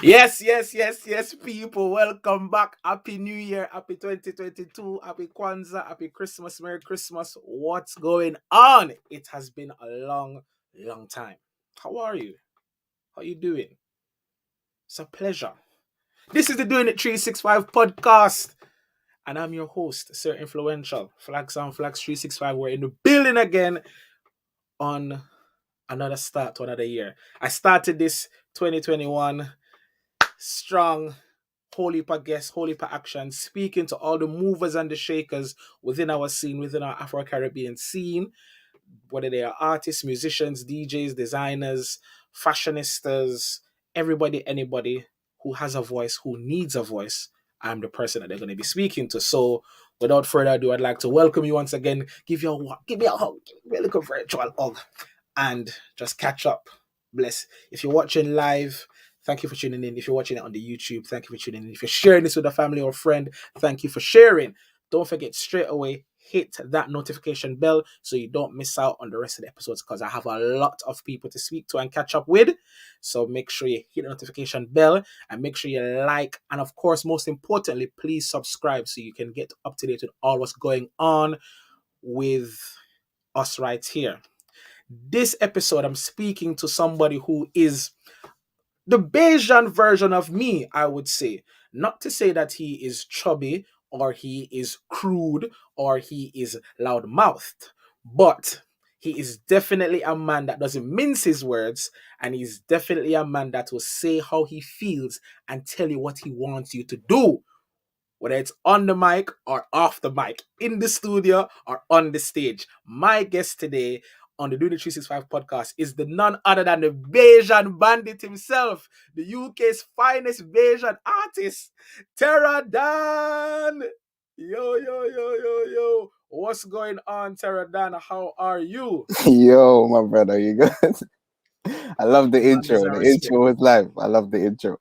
Yes, people. Welcome back. Happy New Year. Happy 2022. Happy Kwanzaa. Happy Christmas. Merry Christmas. What's going on? It has been a long time. How are you? How you doing? It's a pleasure. This is the Doing It 365 podcast. And I'm your host, Sir Influential. Flags on Flags 365. We're in the building again on another start to another year. I started this 2021 strong, whole heap of guests, whole heap of action, speaking to all the movers and the shakers within our scene, within our Afro-Caribbean scene, whether they are artists, musicians, DJs, designers, fashionistas, anybody who has a voice, who needs a voice. I'm the person that they're going to be speaking to. So without further ado, I'd like to welcome you once again, give you a hug, give me a little virtual hug, and just catch up. Bless. If you're watching live, thank you for tuning in. If you're watching it on the YouTube, thank you for tuning in. If you're sharing this with a family or friend, thank you for sharing. Don't forget straight away, hit that notification bell so you don't miss out on the rest of the episodes because I have a lot of people to speak to and catch up with. So make sure you hit the notification bell and make sure you like. And of course, most importantly, please subscribe so you can get up to date with all what's going on with us right here. This episode, I'm speaking to somebody who is the Bayesian version of me, I would say. Not to say that he is chubby or he is crude or he is loud-mouthed, but he is definitely a man that doesn't mince his words, and he's definitely a man that will say how he feels and tell you what he wants you to do, whether it's on the mic or off the mic, in the studio or on the stage. My guest today on the Do the 365 podcast is the none other than the Bayesian bandit himself, the UK's finest Bayesian artist, Terrah Dan. Yo. What's going on, Terrah Dan? How are you? Yo, my brother, you good? I love the intro. The Respect. intro was live. I love the intro.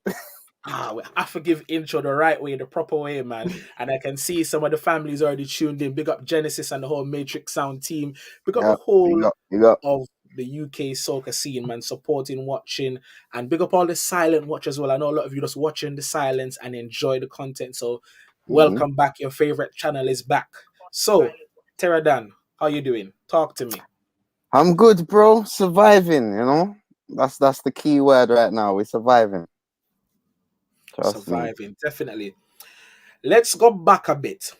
I forgive intro the right way, the proper way, man. And I can see some of the families already tuned in. Big up Genesis and the whole Matrix Sound team. Big up the Yeah, whole you got. of the UK soca scene, man, supporting, watching, and big up all the silent watchers as well. I know a lot of you just watching the silence and enjoy the content. So welcome back. Your favorite channel is back. So, Terrah Dan, how you doing? Talk to me. I'm good, bro. Surviving, you know. That's the key word right now. We're surviving. Trust me. Surviving, definitely. Let's go back a bit.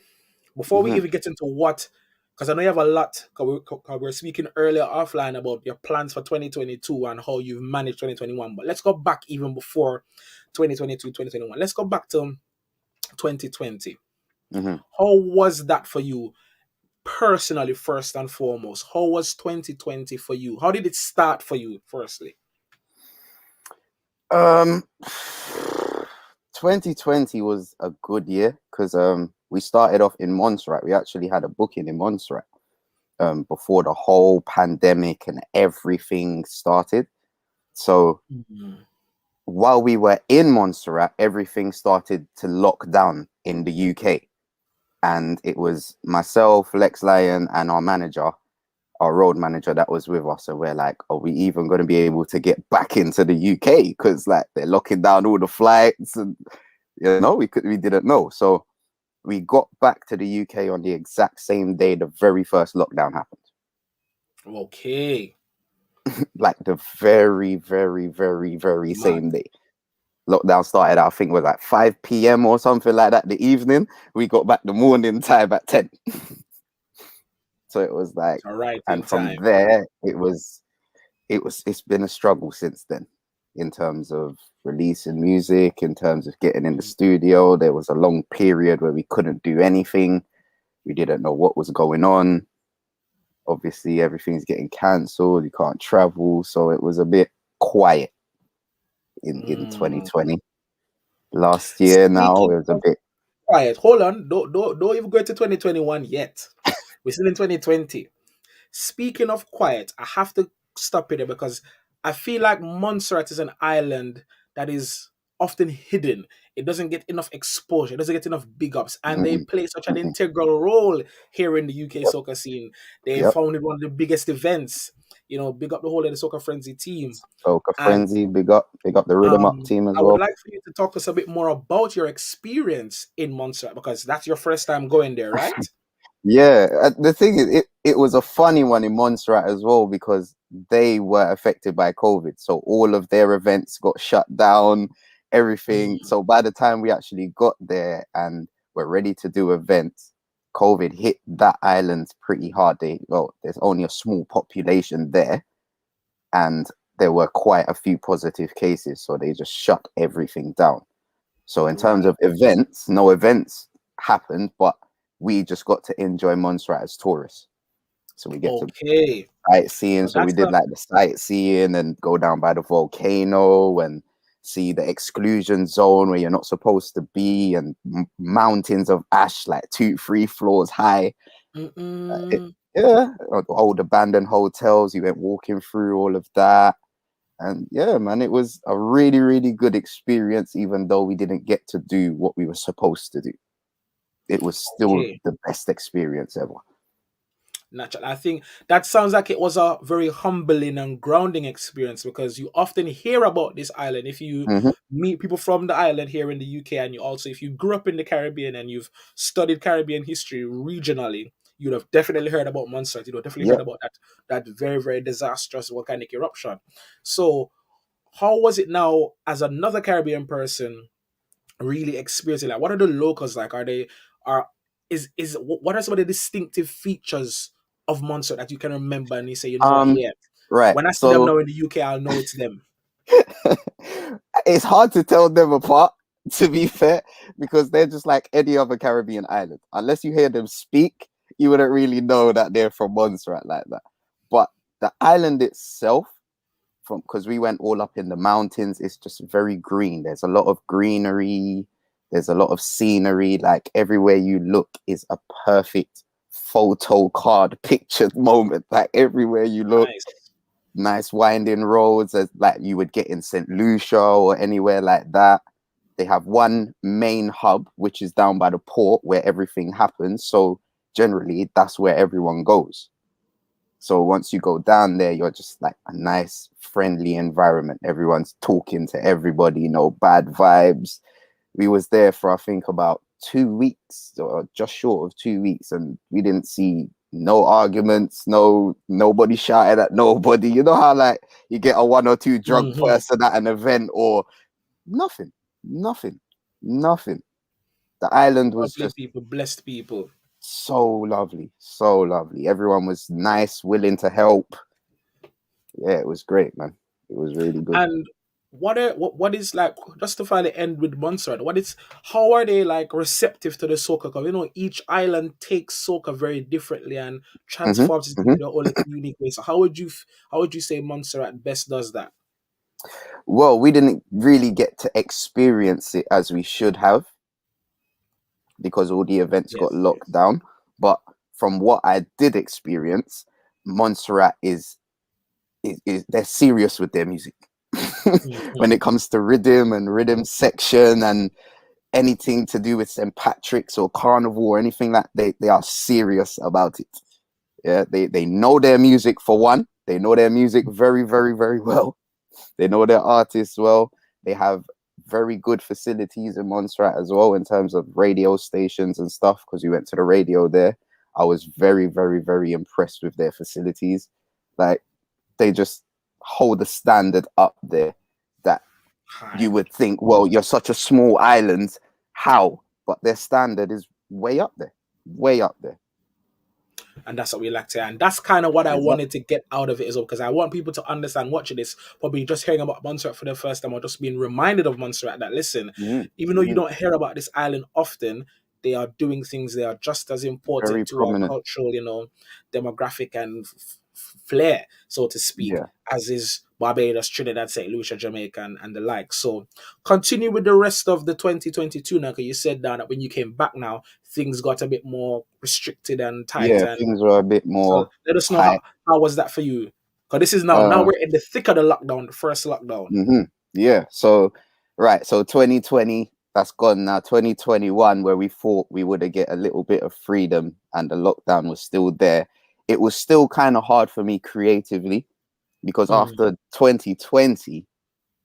Before we Mhm. even get into what, because I know you have a lot, because we were speaking earlier offline about your plans for 2022 and how you've managed 2021. But let's go back even before 2022, 2021. Let's go back to 2020. Mhm. How was that for you personally, first and foremost? How was 2020 for you? How did it start for you, firstly? 2020 was a good year because we started off in Montserrat. We actually had a booking in Montserrat before the whole pandemic and everything started. So while we were in Montserrat, everything started to lock down in the UK. And it was myself, Lex Lyon, and our manager, our road manager that was with us. So we're like, are we even going to be able to get back into the UK? Because like they're locking down all the flights and, you know, we didn't know. So we got back to the UK on the exact same day the very first lockdown happened. Okay. Like the very same day. Lockdown started, I think, was like 5 p.m. or something like that. The evening, we got back the morning time at 10. So it was like, and from there, it's been a struggle since then in terms of releasing music, in terms of getting in the studio. There was a long period where we couldn't do anything. We didn't know what was going on. Obviously, everything's getting cancelled. You can't travel. So it was a bit quiet in 2020. Last year now it was a bit quiet. Hold on, don't even go to 2021 yet. We're still in 2020. Speaking of quiet, I have to stop it there because I feel like Montserrat is an island that is often hidden. It doesn't get enough exposure. It doesn't get enough big ups. And they play such an integral role here in the UK soca scene. They founded one of the biggest events big up the whole of the Soca Frenzy team. Soca And Frenzy, big up the Rhythm Up team as I would well. like for you to talk us a bit more about your experience in Montserrat, because that's your first time going there, right? Yeah, the thing is, it was a funny one in Montserrat as well because they were affected by COVID. So all of their events got shut down, everything. Mm. So by the time we actually got there and were ready to do events, COVID hit that island pretty hard. There's only a small population there, and there were quite a few positive cases. So they just shut everything down. So in terms Right. of events, no events happened, but we just got to enjoy Montserrat as tourists. So we get to Okay. sightseeing. So So we that's did like the sightseeing and go down by the volcano and see the exclusion zone where you're not supposed to be, and mountains of ash like 2-3 floors high. Yeah, old abandoned hotels. You went walking through all of that. And yeah, man, it was a really, really good experience, even though we didn't get to do what we were supposed to do. It was still okay. the best experience ever. Natural. I think that sounds like it was a very humbling and grounding experience, because you often hear about this island. If you Hmm. meet people from the island here in the UK, and if you grew up in the Caribbean and you've studied Caribbean history regionally, you'd have definitely heard about Montserrat. You'd have definitely Yeah. heard about that very, very disastrous volcanic eruption. So, how was it now as another Caribbean person really experiencing? Like, what are the locals like? Are what are some of the distinctive features of Monster that you can remember and you say, what, Um. yeah, Right. when I see them So now in the UK, I'll know it's them. it's hard to tell them apart, to be fair, because they're just like any other Caribbean island. Unless you hear them speak, you wouldn't really know that they're from Montserrat like that. But the island itself, from because we went all up in the mountains, it's just very green. There's a lot of greenery. There's a lot of scenery. Like everywhere you look is a perfect photo card picture moment. Like everywhere you look, Nice. nice winding roads as like you would get in St. Lucia or anywhere like that. They have one main hub, which is down by the port where everything happens. So generally, that's where everyone goes. So once you go down there, you're just like a nice, friendly environment. Everyone's talking to everybody, no bad vibes. We was there for I think about 2 weeks or just short of 2 weeks, and we didn't see no arguments, nobody shouted at nobody. You know how like you get a one or two drunk Hmm. person at an event or nothing, nothing, nothing. The island was Lovely just people, blessed people. so lovely, so lovely. Everyone was nice, willing to help. Yeah, it was great, man. It was really good. And what is like, just to finally end with Montserrat, how are they like receptive to the soca? Because each island takes soca very differently and Hmm. transforms it Hmm. into their own little unique way. So how would you say Montserrat best does that? Well, we didn't really get to experience it as we should have because all the events got Yes, locked yes. down. But from what I did experience, Montserrat is they're serious with their music. When Mhm. it comes to rhythm and rhythm section and anything to do with St. Patrick's or Carnival or anything like they are serious about it. Yeah, they know their music for one. They know their music very, very, very well. They know their artists well. They have very good facilities in Montserrat as well in terms of radio stations and stuff. Because we went to the radio there, I was very, very, very impressed with their facilities. Like they just hold the standard up there that you Hi. would think, well, you're such a small island, how? But their standard is way up there, way up there. And that's what we like to hear. And that's kind of what I Exactly. wanted to get out of it as well, because I want people to understand watching this, probably just hearing about Montserrat for the first time or just being reminded of Montserrat, that listen, Mm-hmm. even though you Mm-hmm. don't hear about this island often, they are doing things, they are just as Very important to our prominent. cultural, demographic and flair, so to speak, Yeah. as is Barbados, Trinidad, St. Lucia, Jamaica, and the like. So continue with the rest of the 2022 now, because you said down that when you came back now, things got a bit more restricted and tight. Yeah, And things were a bit so more let us know tight. how was that for you? Because this is now Uh, we're in the thick of the lockdown, the first lockdown. hmm. Yeah. So, right. So 2020, that's gone now. 2021, where we thought we would get a little bit of freedom and the lockdown was still there. It was still kind of hard for me creatively because after 2020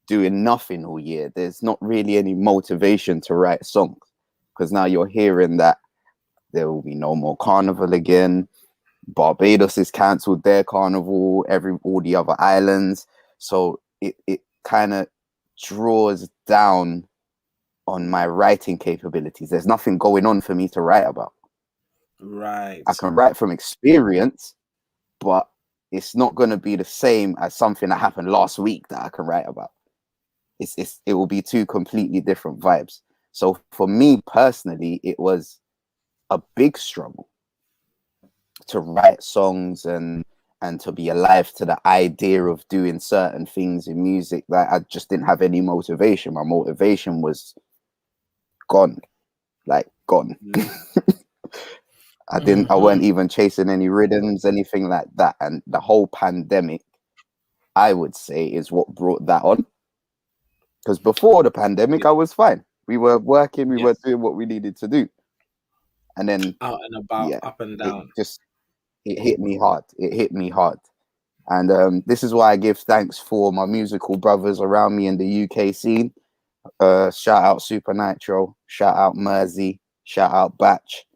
doing nothing all year, there's not really any motivation to write songs, because now you're hearing that there will be no more carnival again. Barbados is cancelled their carnival, all the other islands. So it kind of draws down on my writing capabilities. There's nothing going on for me to write about. Right. I can write from experience, but it's not going to be the same as something that happened last week that I can write about. It will be two completely different vibes. So for me personally, it was a big struggle to write songs and to be alive to the idea of doing certain things in music. That I just didn't have any motivation. My motivation was gone, like gone. I weren't even chasing any rhythms, anything like that. And the whole pandemic, I would say, is what brought that on. Because before the pandemic, I was fine. We were working, we were doing what we needed to do. And then out and about, up and down. It hit me hard. It hit me hard. And this is why I give thanks for my musical brothers around me in the UK scene. Shout out Super Nitro, shout out Mersey, shout out Batch.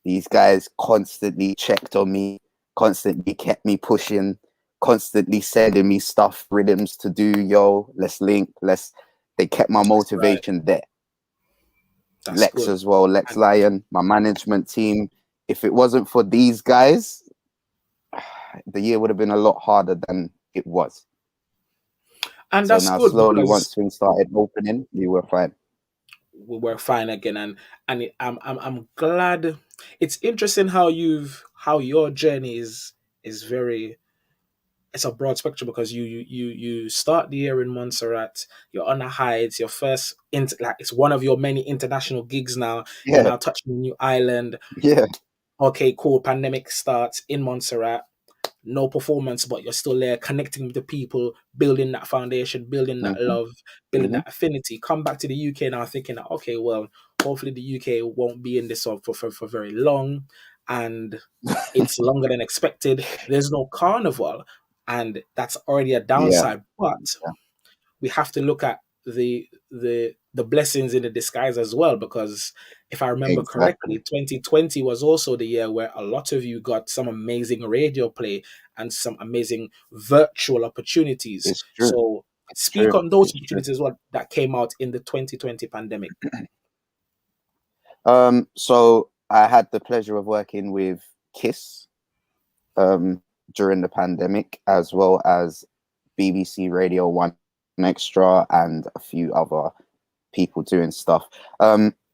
These guys constantly checked on me, constantly kept me pushing, constantly sending me stuff, rhythms to do. Yo, let's link. They kept my motivation there. That's Lex good. as well, Lex Lyon, my management team. If it wasn't for these guys, the year would have been a lot harder than it was. And so that's now good, slowly, because once things started opening, we were fine. We were fine again, and I'm glad. It's interesting how your journey is very. It's a broad spectrum, because you start the year in Montserrat. You're on the high. It's your first it's one of your many international gigs now. Yeah. You're now touching a new island. Yeah. Okay, cool. Pandemic starts in Montserrat. No performance, but you're still there connecting with the people, building that foundation, building that love, building that affinity. Come back to the UK now thinking that, okay, well, hopefully the UK won't be in this for very long, and it's longer than expected. There's no carnival, and that's already a downside. But we have to look at the blessings in the disguise as well, because if I remember correctly, 2020 was also the year where a lot of you got some amazing radio play and some amazing virtual opportunities. It's true. So speak on those opportunities as well that came out in the 2020 pandemic. So I had the pleasure of working with KISS during the pandemic, as well as BBC Radio 1 Extra and a few other people doing stuff.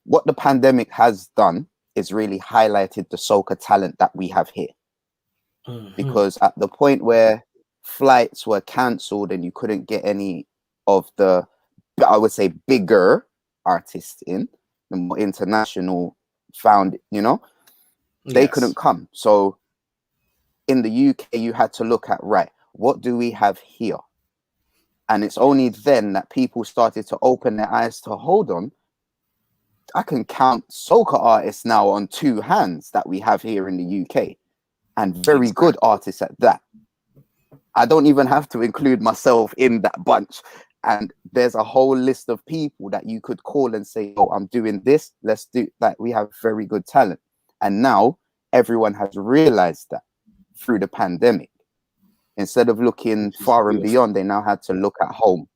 What the pandemic has done is really highlighted the soca talent that we have here. Because at the point where flights were cancelled and you couldn't get any of the, I would say, bigger artists in, the more international found, they couldn't come. So in the UK, you had to look at, right, what do we have here? And it's only then that people started to open their eyes to, hold on, I can count soca artists now on two hands that we have here in the UK, and very good artists at that. I don't even have to include myself in that bunch. And there's a whole list of people that you could call and say, oh, I'm doing this. Let's do that. We have very good talent. And now everyone has realized that through the pandemic. Instead of looking far and beyond, they now had to look at home.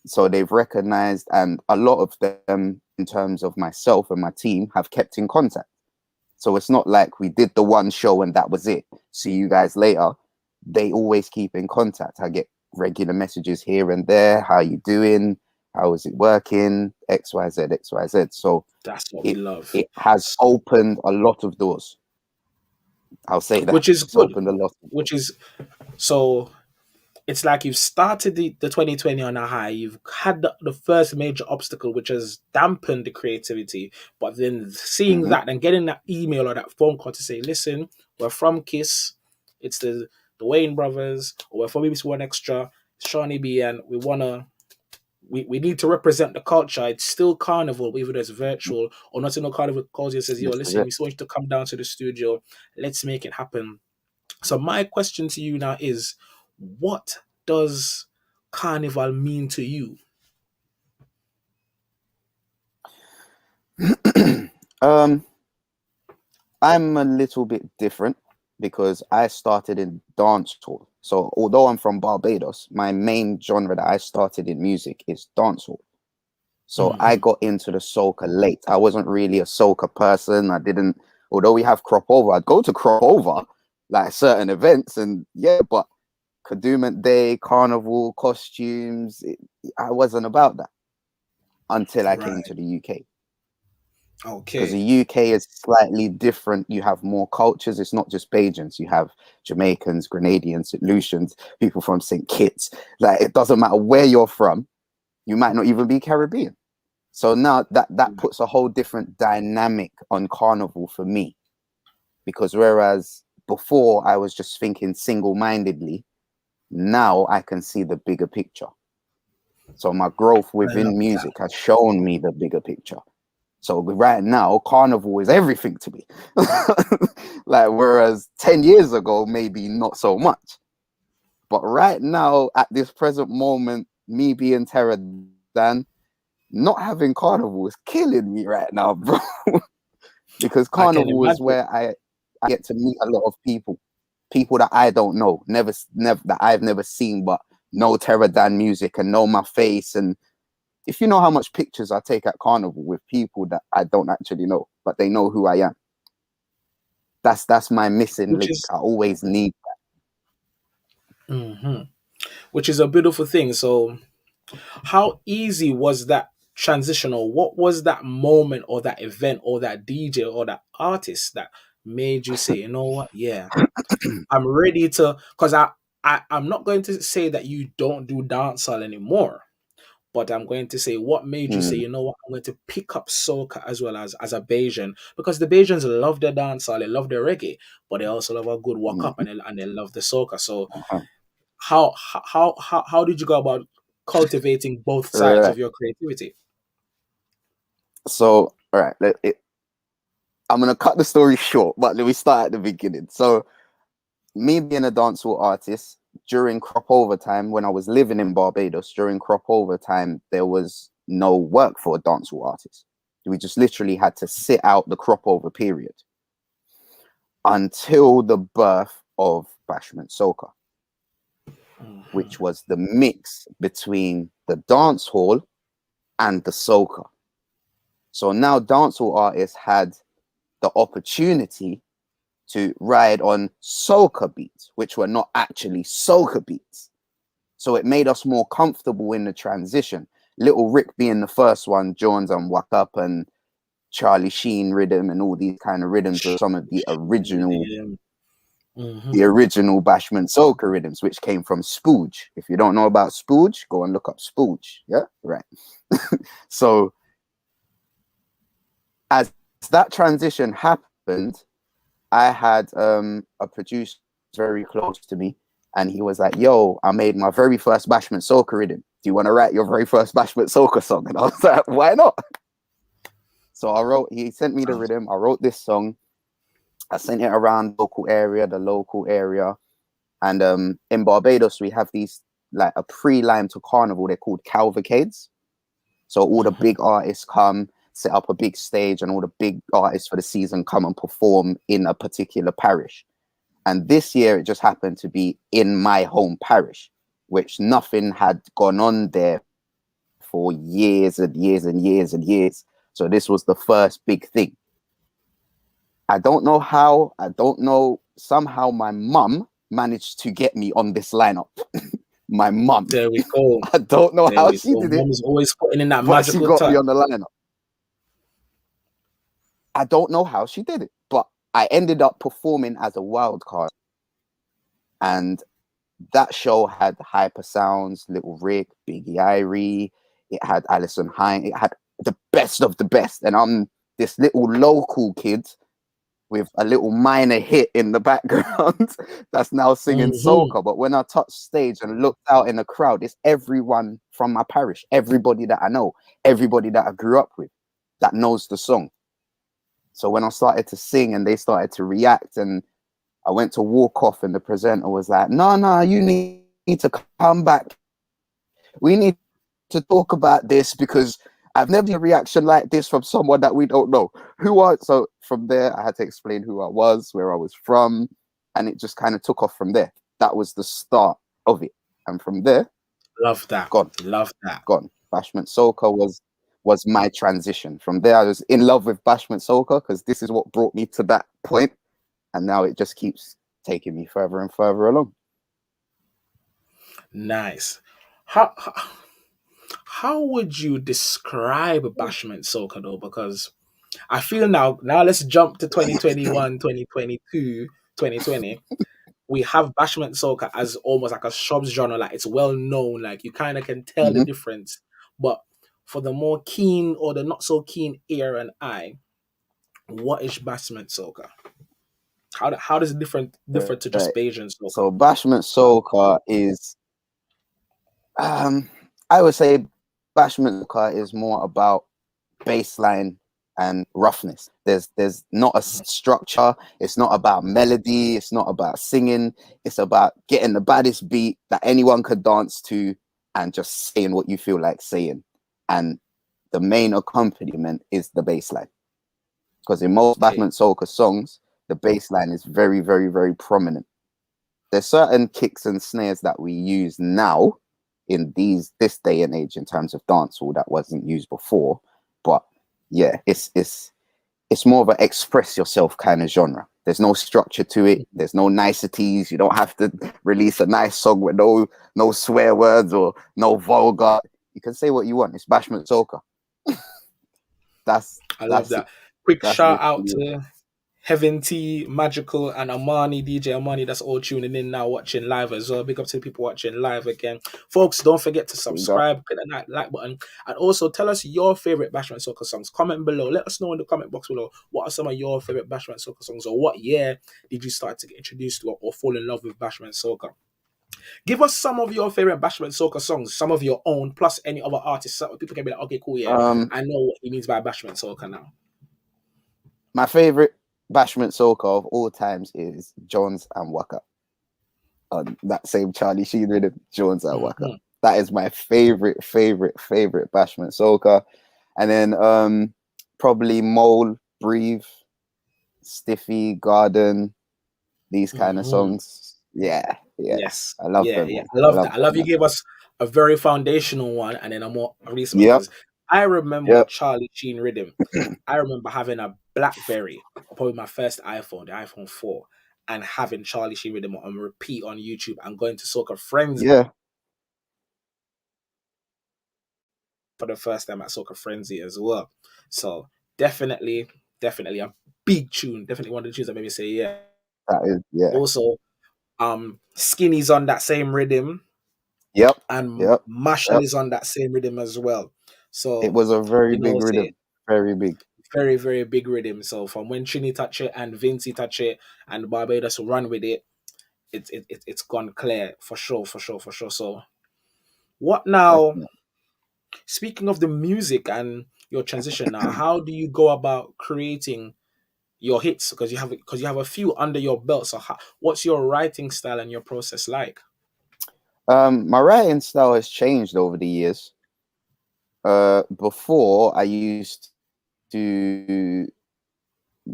So they've recognized, and a lot of them, in terms of myself and my team, have kept in contact. So it's not like we did the one show and that was it. See you guys later. They always keep in contact. I get regular messages here and there. How you doing? How is it working? XYZ, XYZ. So that's what we love. It has opened a lot of doors. I'll say that. Which is good. Opened a lot. Which is, so it's like you've started the 2020 on a high. You've had the first major obstacle, which has dampened the creativity. But then seeing that and getting that email or that phone call to say, listen, we're from KISS. It's the Wayne brothers, or we're from BBC One Extra, Shawnee B, and we need to represent the culture. It's still carnival, even though it's virtual, or not in no carnival calls you and says, yo, listen, we want you to come down to the studio. Let's make it happen. So my question to you now is, what does carnival mean to you? um, I'm a little bit different because I started in dancehall. So although I'm from Barbados, my main genre that I started in music is dancehall. So I Hmm. got into the soca late. I wasn't really a soca person. I didn't, although we have crop over, I'd go to crop over, like certain events, and yeah, but Kadooment Day, carnival, costumes, I wasn't about that until I came Right. to the UK. Because the Okay. UK is slightly different. You have more cultures. It's not just Bajans. You have Jamaicans, Grenadians, St. Lucians, people from St. Kitts. Like, it doesn't matter where you're from. You might not even be Caribbean. So now that puts a whole different dynamic on carnival for me. Because whereas before I was just thinking single-mindedly, now I can see the bigger picture. So my growth I love within that. music has shown me the bigger picture. So right now, carnival is everything to me. Like, whereas 10 years ago, maybe not so much. But right now, at this present moment, me being Terrah Dan, not having carnival is killing me right now, bro. Because I can carnival is imagine. where I get to meet a lot of people that I don't know, never that I've never seen, but know Terrah Dan music and know my face. And if you know how much pictures I take at carnival with people that I don't actually know, but they know who I am, that's my missing Which link. is I always need. mhm. Which is a beautiful thing. So how easy was that transition, or what was that moment or that event or that DJ or that artist that made you say, you know what, yeah, I'm ready to, because I'm not going to say that you don't do dancehall anymore, but I'm going to say what made you say, Mm, you know what, I'm going to pick up soca as well as a Bajan, because the Bajans love their dancehall, they love their reggae, but they also love a good walk up, mm, and they love the soca. So uh-huh. how did you go about cultivating both sides Right. of your creativity? So, all right, I'm gonna cut the story short, but let me start at the beginning. So, me being a dancehall artist during crop over time, when I was living in Barbados, during crop over time, there was no work for a dancehall artist. We just literally had to sit out the crop over period until the birth of Bashment Soca, Mhm. which was the mix between the dance hall and the soca. So now dancehall artists had the opportunity to ride on soca beats, which were not actually soca beats. So it made us more comfortable in the transition. Little Rick being the first one, Jones and Wak Up and Charlie Sheen rhythm and all these kind of rhythms were some of Mhm. the original Bashment Soca rhythms, which came from Spooge. If you don't know about Spooge, go and look up Spooge. Yeah, right. So as that transition happened, I had a producer very close to me, and he was like, "Yo, I made my very first Bashment Soca rhythm. Do you want to write your very first Bashment Soca song?" And I was like, "Why not?" So he sent me the Sounds rhythm. I wrote this song. I sent it around the local area. And in Barbados, we have these, like, a pre-line to carnival. They're called cavalcades. So all the mhm. big artists come, set up a big stage, and all the big artists for the season come and perform in a particular parish. And this year, it just happened to be in my home parish, which nothing had gone on there for years and years and years and years. So this was the first big thing. I don't know how. I don't know. Somehow my mum managed to get me on this lineup. My mum. There we go. I don't know There how we she go. did it, Mom's always putting in that but she magical got me touch. on the lineup. I don't know how she did it, but I ended up performing as a wild card. And that show had Hyper Sounds, Little Rick, Biggie Irie. It had Alison Hine. It had the best of the best. And I'm this little local kid with a little minor hit in the background that's now singing Mhm. soca. But when I touched stage and looked out in the crowd, it's everyone from my parish, everybody that I know, everybody that I grew up with that knows the song. So when I started to sing and they started to react, and I went to walk off, and the presenter was like, "No, no, you need need to come back. We need to talk about this because I've never seen a reaction like this from someone that we don't know. Who are so from there I had to explain who I was, where I was from, and it just kind of took off from there. That was the start of it. And from there, Love that. gone, Love that. gone. Bashment Soca was my transition. From there I was in love with Bashment Soca because this is what brought me to that point, and now it just keeps taking me further and further along. Nice. How would you describe Bashment Soca though? Because I feel now let's jump to 2021, 2022, 2020. We have Bashment Soca as almost like a subgenre, like it's well known, like you kind of can tell the Mm-hmm. difference. But for the more keen or the not so keen ear and eye, what is Bashment Soca? How does it different to just Right. Bayesian Soca? So Bashment Soca is I would say Bashment Soca is more about bassline and roughness. There's not a structure. It's not about melody. It's not about singing. It's about getting the baddest beat that anyone could dance to and just saying what you feel like saying. And the main accompaniment is the bassline. Because in most Okay. Bashment Soca songs, the bassline is very, very, very prominent. There's certain kicks and snares that we use now in this day and age in terms of dancehall that wasn't used before. But yeah, it's more of an express yourself kind of genre. There's no structure to it. There's no niceties. You don't have to release a nice song with no swear words or no vulgar. You can say what you want. It's Bashment Soca. I love That's that. Quick that's shout out literally it. to Heaven T, Magical, and Amani, DJ Amani, that's all tuning in now, watching live as well. Big up to the people watching live again. Folks, don't forget to Big up. subscribe, click that like button, and also tell us your favorite Bashment Soca songs. Comment below. Let us know in the comment box below what are some of your favorite Bashment Soca songs, or what year did you start to get introduced to or fall in love with Bashment Soca. Give us some of your favorite Bashment Soca songs, some of your own, plus any other artists. So people can be like, okay, cool, yeah, Um, I know what he means by Bashment Soca now. my favorite Bashment Soca of all times is Jones and Waka. On that same Charlie Sheen rhythm, Jones and Waka. Mhm. That is my favorite Bashment Soca. And then probably Mole, Breathe, Stiffy, Garden, these kind of Mhm. songs. Yeah, yeah. Yes. I love Yeah, them, yeah. man. I I love love that. I them, love you man. gave us a very foundational one and then a more recent one Yep, because I remember yep. Charlie Sheen Rhythm. I remember having a Blackberry, probably my first iPhone, the iPhone 4, and having Charlie Sheen Rhythm on repeat on YouTube and going to Soca Frenzy Yeah, for the first time at Soca Frenzy as well. So definitely a big tune. Definitely one of the tunes that made me say yeah. that is, yeah. Also, Skinny's on that same rhythm Yep, and yep, Marshall yep. is on that same rhythm as well. It So, was a very big say rhythm. Very big. very, very big rhythm. So from when Trini touch it and Vincy touch it and Barbados run with it, it's gone clear for sure, for sure, for sure. So what now? Definitely. Speaking of the music and your transition now, how do you go about creating your hits? Because you have a few under your belt. So what's your writing style and your process like? My writing style has changed over the years. Before I used to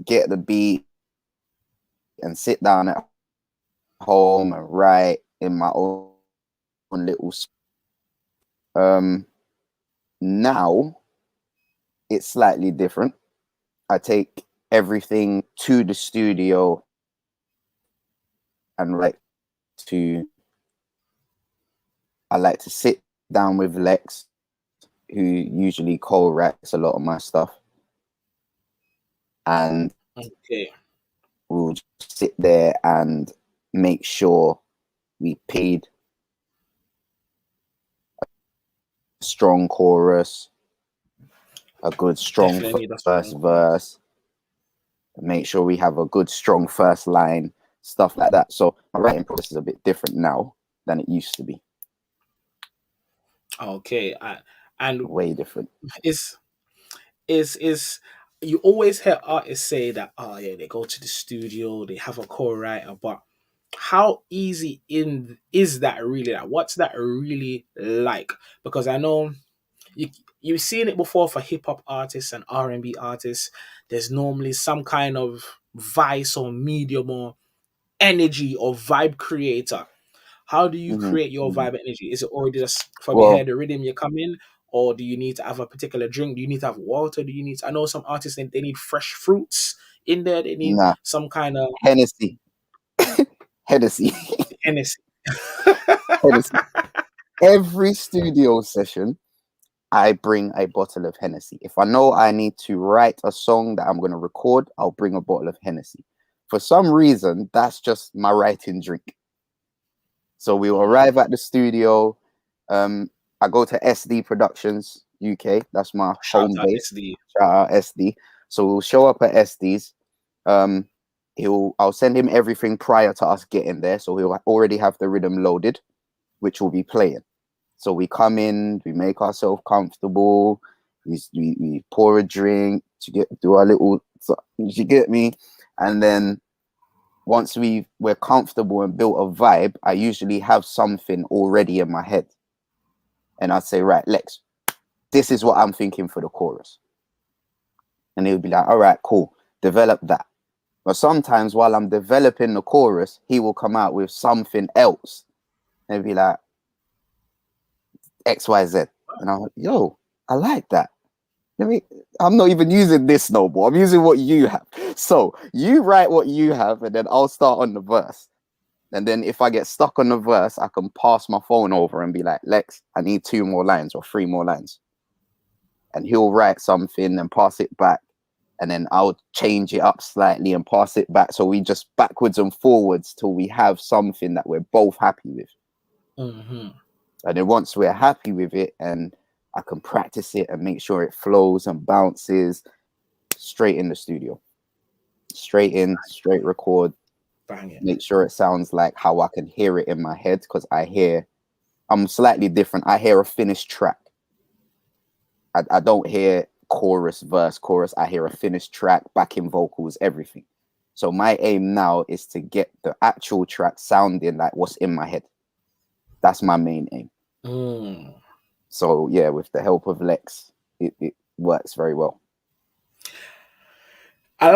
get the beat and sit down at home and write in my own little. Um, Now it's slightly different. I take everything to the studio and to. I like to sit down with Lex, who usually co-writes a lot of my stuff, and Okay, we'll just sit there and make sure we paid a strong chorus, a good strong definitely need a strong first chorus. verse, make sure we have a good strong first line, stuff like that. So my writing process is a bit different now than it used to be. Okay, and Way different. is is you always hear artists say that oh yeah they go to the studio they have a co-writer but how easy in is that really? Like, what's that really like? Because I know you you've seen it before for hip hop artists and R&B artists. There's normally some kind of vice or medium or energy or vibe creator. How do you Mhm, create your mhm. vibe energy? Is it already just from your Well, head, the rhythm you come in, or do you need to have a particular drink? Do you need to have water? Do you need? I know some artists they need fresh fruits in there. They need nah, some kind of Hennessy, Hennessy, Hennessy. Hennessy. Every studio session, I bring a bottle of Hennessy. If I know I need to write a song that I'm going to record, I'll bring a bottle of Hennessy. For some reason, that's just my writing drink. So we will arrive at the studio. Um, I go to SD Productions UK. That's my Shout home out base. SD. Shout out SD. So we'll show up at SD's. Um, I'll send him everything prior to us getting there. So he'll already have the rhythm loaded, which will be playing. So we come in, we make ourselves comfortable, we pour a drink to do our little, you get me? And then once we're comfortable and built a vibe, I usually have something already in my head. And I'd say, right, Lex, this is what I'm thinking for the chorus. And he would be like, all right, cool, develop that. But sometimes while I'm developing the chorus, he will come out with something else. And he'd be like, XYZ. And I'm like, yo, I like that. I'm not even using this no more. I'm using what you have. So you write what you have, and then I'll start on the verse. And then if I get stuck on the verse, I can pass my phone over and be like, Lex, I need 2 more lines or 3 more lines. And he'll write something and pass it back. And then I'll change it up slightly and pass it back. So we just backwards and forwards till we have something that we're both happy with. Mm-hmm. And then once we're happy with it and I can practice it and make sure it flows and bounces, straight in the studio. Straight in, straight record, Bang it. make sure it sounds like how I can hear it in my head, because I'm slightly different. I hear a finished track. I don't hear chorus, verse, chorus. I hear a finished track, backing vocals, everything. So my aim now is to get the actual track sounding like what's in my head. That's my main aim. Mm. So yeah, with the help of Lex, it works very well. I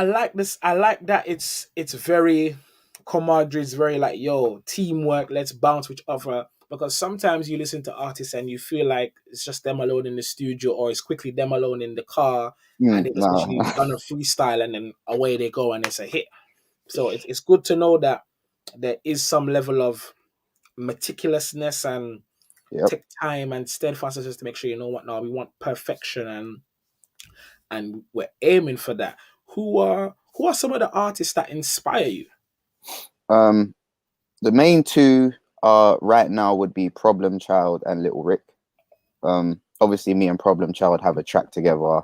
like this. I like that it's very camaraderie. It's very like yo teamwork. Let's bounce with each other. Because sometimes you listen to artists and you feel like it's just them alone in the studio, or it's quickly them alone in the car, and they just No. literally done a freestyle and then away they go and it's a hit. So it's good to know that there is some level of meticulousness and Yep. take time and steadfastness to make sure you know what now we want perfection and we're aiming for that. Who are some of the artists that inspire you? Um, the main two right now would be Problem Child and Little Rick. Obviously, me and Problem Child have a track together.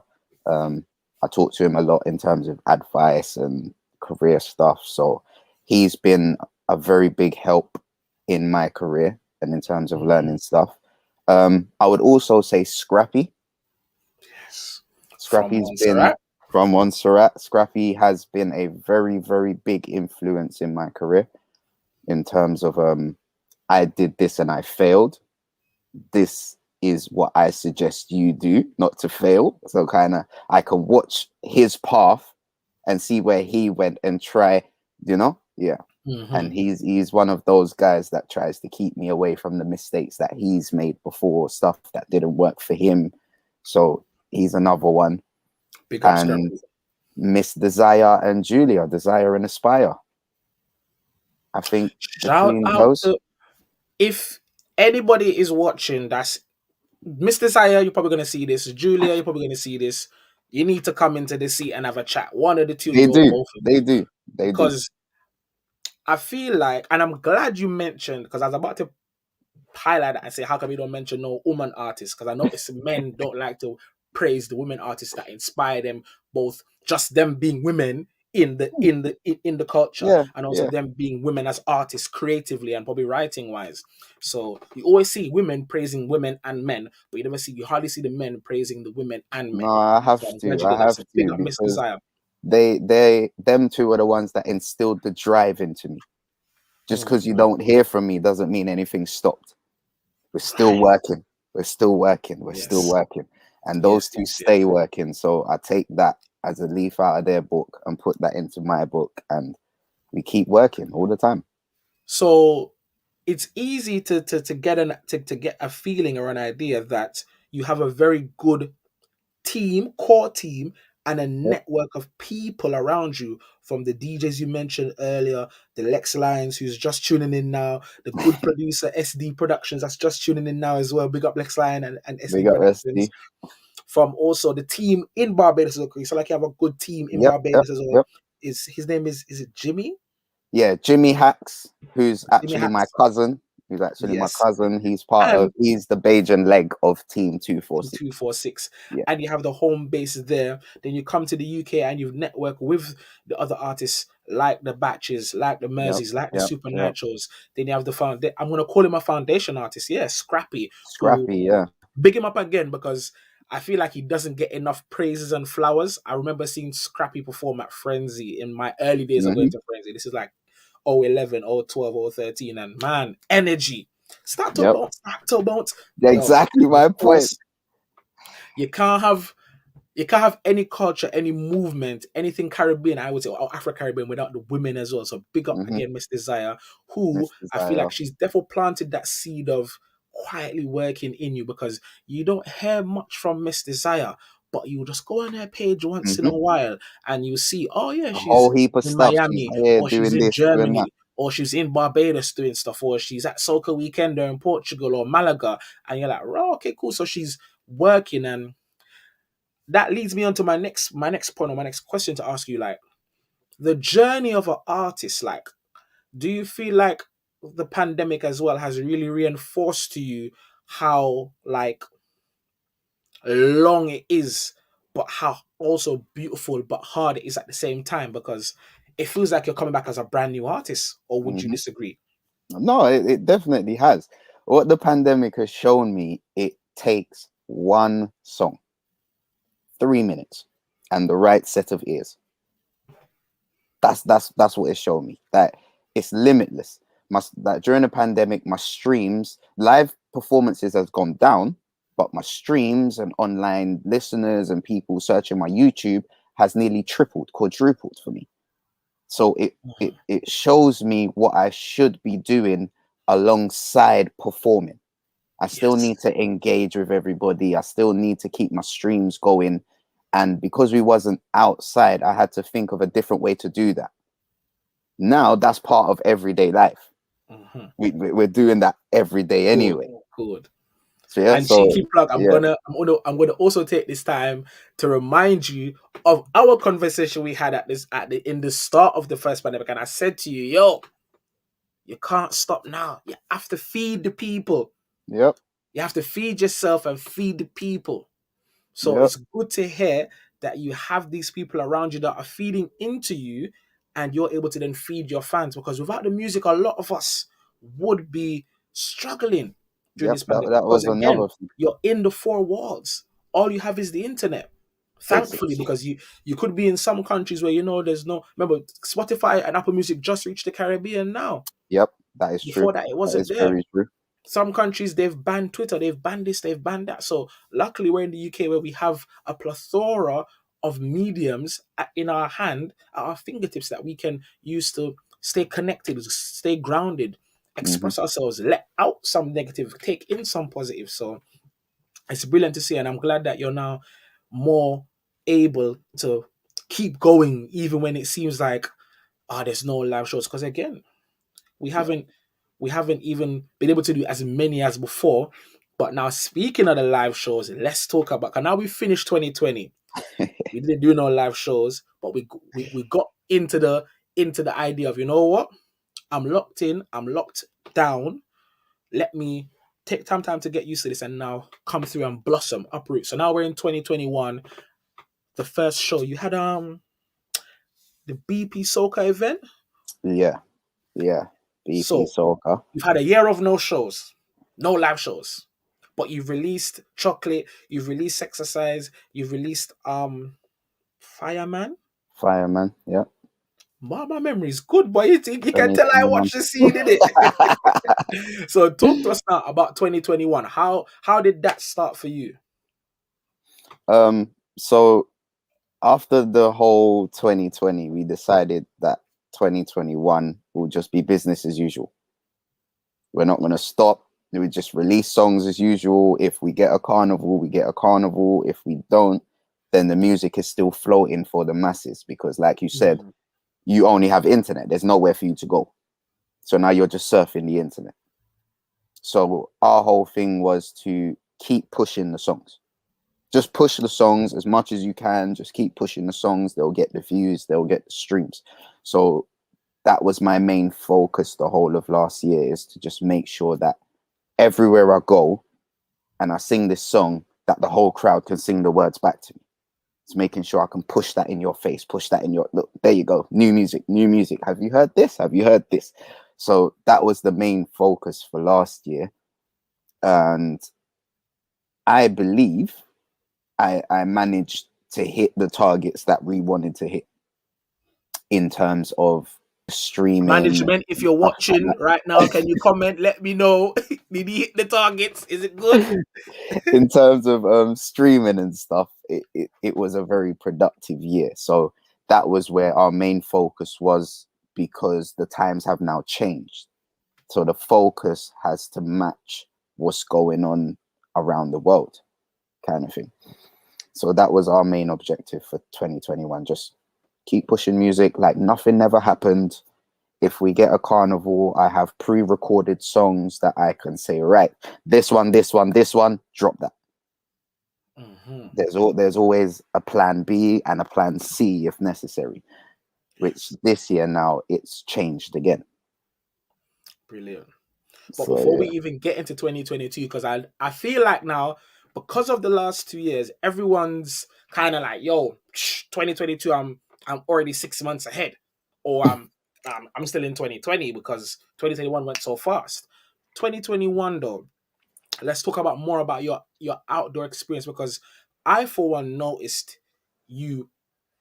I talk to him a lot in terms of advice and career stuff. So he's been a very big help in my career and in terms of learning stuff. I would also say Scrappy. Yes. From Scrappy's been Montserrat. from Montserrat. Scrappy has been a very, very big influence in my career in terms of I did this and I failed. This is what I suggest you do not to fail. So kind of I can watch his path and see where he went and try, yeah. Mm-hmm. And he's one of those guys that tries to keep me away from the mistakes that he's made before, stuff that didn't work for him. So he's another one. Big up And Scrappy. Miss Desire and Julia, Desire and Aspire. I think Shout between out those, to if anybody is watching that's Mr. Saya, you're probably gonna see this. Julia, you're probably gonna see this. You need to come into the seat and have a chat. One of the two of they you or do, both of they you. do, they do. Because I feel like, and I'm glad you mentioned, because I was about to highlight that and say, how come you don't mention no woman artists? Because I notice men don't like to praise the women artists that inspire them, both just them being women in the culture Yeah, and also yeah. them being women as artists creatively and probably writing wise. So you always see women praising women and men, but you hardly see the men praising the women and No, men. I have So I'm glad to. you I did that. have So big to up Miss because Desire. them two are the ones that instilled the drive into me. Just because you don't hear from me doesn't mean anything stopped. We're still Right. working. We're still working. We're still Yes. working. And those Yes. two Yes. Yes. stay working. So I take that as a leaf out of their book and put that into my book. And we keep working all the time. So it's easy to get to get a feeling or an idea that you have a very good core team, and a Yep. network of people around you, from the DJs you mentioned earlier, the Lex Lyons, who's just tuning in now, the good producer SD Productions that's just tuning in now as well. Big up Lex Lyon and We SD got Productions. SD. From also the team in Barbados as well. So like you have a good team in Yep. Yep. Barbados as well. Yep. Is his name is it Jimmy? Yeah. Jimmy Hacks, who's Jimmy actually my Hacks. cousin. He's actually my Yes. cousin. And He's the Bajan leg of Team Team 246. 246, Yeah. and you have the home base there. Then you come to the UK and you network with the other artists like the Batches, like the Yep. Merseys, like the Yep. Super Yep. Nitros. Then you have the I'm gonna call him a foundation artist, yeah, Scrappy, who Scrappy. Yeah. big him up again because I feel like he doesn't get enough praises and flowers. I remember seeing Scrappy perform at Frenzy in my early days of going Hmm. to Frenzy. This is like 011, 012, 013, and man, energy. Yep. Start to bounce. Yo, Exactly of my point. course, you can't have any culture, any movement, anything Caribbean, I would say, or Afro Caribbean, without the women as well. So big up Hmm. again, Miss Desire, who Miss I feel Desire. like she's definitely planted that seed of quietly working in you, because you don't hear much from Miss Desire, but you just go on her page once in a Hmm. while and you see, oh yeah, A she's whole heap of in stuff. She's Miami, here or she's doing in this, doing that. Germany, or she's in Barbados doing stuff, or she's at Soca Weekender in Portugal or Malaga, and you're like, oh, okay, cool. So she's working, and that leads me on to my next point, or my next question to ask you, like the journey of an artist. Like, do you feel like the pandemic as well has really reinforced to you how like long it is, but how also beautiful but hard it is at the same time, because it feels like you're coming back as a brand new artist? Or would you Hmm. disagree? No, it definitely has. What the pandemic has shown me, it takes one song, 3 minutes, and the right set of ears. That's what it's shown me. That it's limitless. That during the pandemic, my streams, live performances has gone down, but my streams and online listeners and people searching my YouTube has nearly tripled, quadrupled for me. So it shows me what I should be doing alongside performing. I still Yes. need to engage with everybody. I still need to keep my streams going. And because we wasn't outside, I had to think of a different way to do that. Now that's part of everyday life. Mhm. We're doing that every day Good, anyway. good. So yeah, And so cheeky plug, yeah, I'm gonna also take this time to remind you of our conversation we had in the start of the first pandemic. And I said to you, yo, you can't stop now. You have to feed the people. yep, You have to feed yourself and feed the people. So yep, it's good to hear that you have these people around you that are feeding into you, and you're able to then feed your fans. Because without the music, a lot of us would be struggling during yep. this That pandemic. that Because was again, another thing, you're in the four walls. All you have is the internet. basically. Thankfully, because you could be in some countries where there's no, remember, Spotify and Apple Music just reached the Caribbean now. Yep, that is true. Before that, it That wasn't is there. very true. Some countries, they've banned Twitter, they've banned this, they've banned that. So luckily we're in the UK, where we have a plethora of mediums in our hand, at our fingertips, that we can use to stay connected, stay grounded, Hmm. express ourselves, let out some negative, take in some positive. So it's brilliant to see, and I'm glad that you're now more able to keep going even when it seems like, there's no live shows. Because again, we Yeah. haven't we haven't even been able to do as many as before. But now, speaking of the live shows, let's talk about. Cause now we finished 2020. We didn't do no live shows, but we got into the idea of, you know what? I'm locked in. I'm locked down. Let me take time to get used to this, and now come through and blossom, uproot. So now we're in 2021. The first show you had, the BP Soca event. Yeah, yeah. BP So Soca. you've had a year of no shows, no live shows, but you've released Chocolate, you've released Exercise, you've released Fireman, Fireman. Yeah. My memory's good, boy. You can tell I 2021. watched the scene, did it? So talk to us now about 2021. How did that start for you? So after the whole 2020, we decided that 2021 will just be business as usual. We're not going to stop. We just release songs as usual. If we get a carnival, we get a carnival. If we don't, then the music is still floating for the masses because, like you said, you only have internet. There's nowhere for you to go. So now you're just surfing the internet. So our whole thing was to keep pushing the songs. Just push the songs as much as you can. Just keep pushing the songs. They'll get the views. They'll get the streams. So that was my main focus the whole of last year, is to just make sure that everywhere I go and I sing this song, that the whole crowd can sing the words back to me. It's making sure I can push that in your face, push that in your, look, there you go. New music, new music. Have you heard this? Have you heard this? So that was the main focus for last year. And I believe I managed to hit the targets that we wanted to hit in terms of streaming. Management, if you're watching right now, can you comment? Let me know. Did he hit the targets? Is it good? In terms of streaming and stuff, it was a very productive year. So that was where our main focus was, because the times have now changed. So the focus has to match what's going on around the world, kind of thing. So that was our main objective for 2021. Just keep pushing music like nothing never happened. If we get a carnival, I have pre-recorded songs that I can say, right, this one, drop that. There's always a plan B and a plan C if necessary, which this year now it's changed again. Brilliant. But before we yeah. even get into 2022, because I feel like now, because of the last 2 years, everyone's kind of like, yo, 2022, I'm already 6 months ahead, or I'm still in 2020 because 2021 went so fast. 2021 though, let's talk about more about your outdoor experience, because I for one noticed you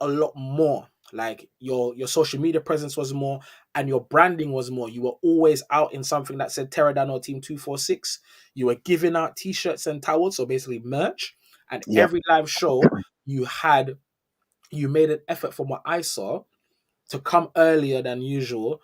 a lot more. Like your social media presence was more, and your branding was more. You were always out in something that said Terrah Dan or Team246. You were giving out t-shirts and towels, so basically merch. And Yep. every live show you made an effort, from what I saw, to come earlier than usual,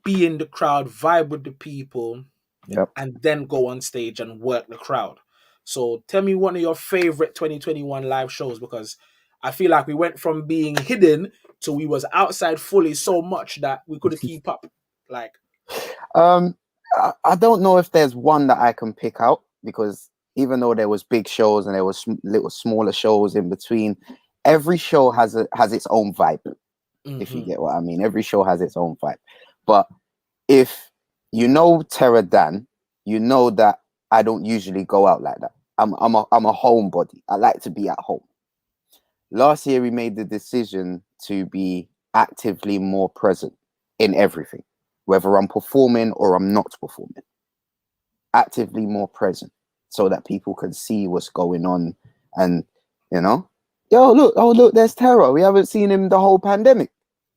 be in the crowd, vibe with the people, Yep. and then go on stage and work the crowd. So tell me one of your favorite 2021 live shows, because I feel like we went from being hidden to we was outside fully so much that we couldn't keep up. Like, I don't know if there's one that I can pick out, because even though there was big shows and there was little smaller shows in between, every show has its own vibe. If you get what I mean, every show has its own vibe. But if you know Terrah Dan, you know that I don't usually go out like that. I'm a homebody. I like to be at home. Last year we made the decision to be actively more present in everything, whether I'm performing or I'm not performing. Actively more present, so that people can see what's going on, and oh look, there's Terrah. We haven't seen him the whole pandemic.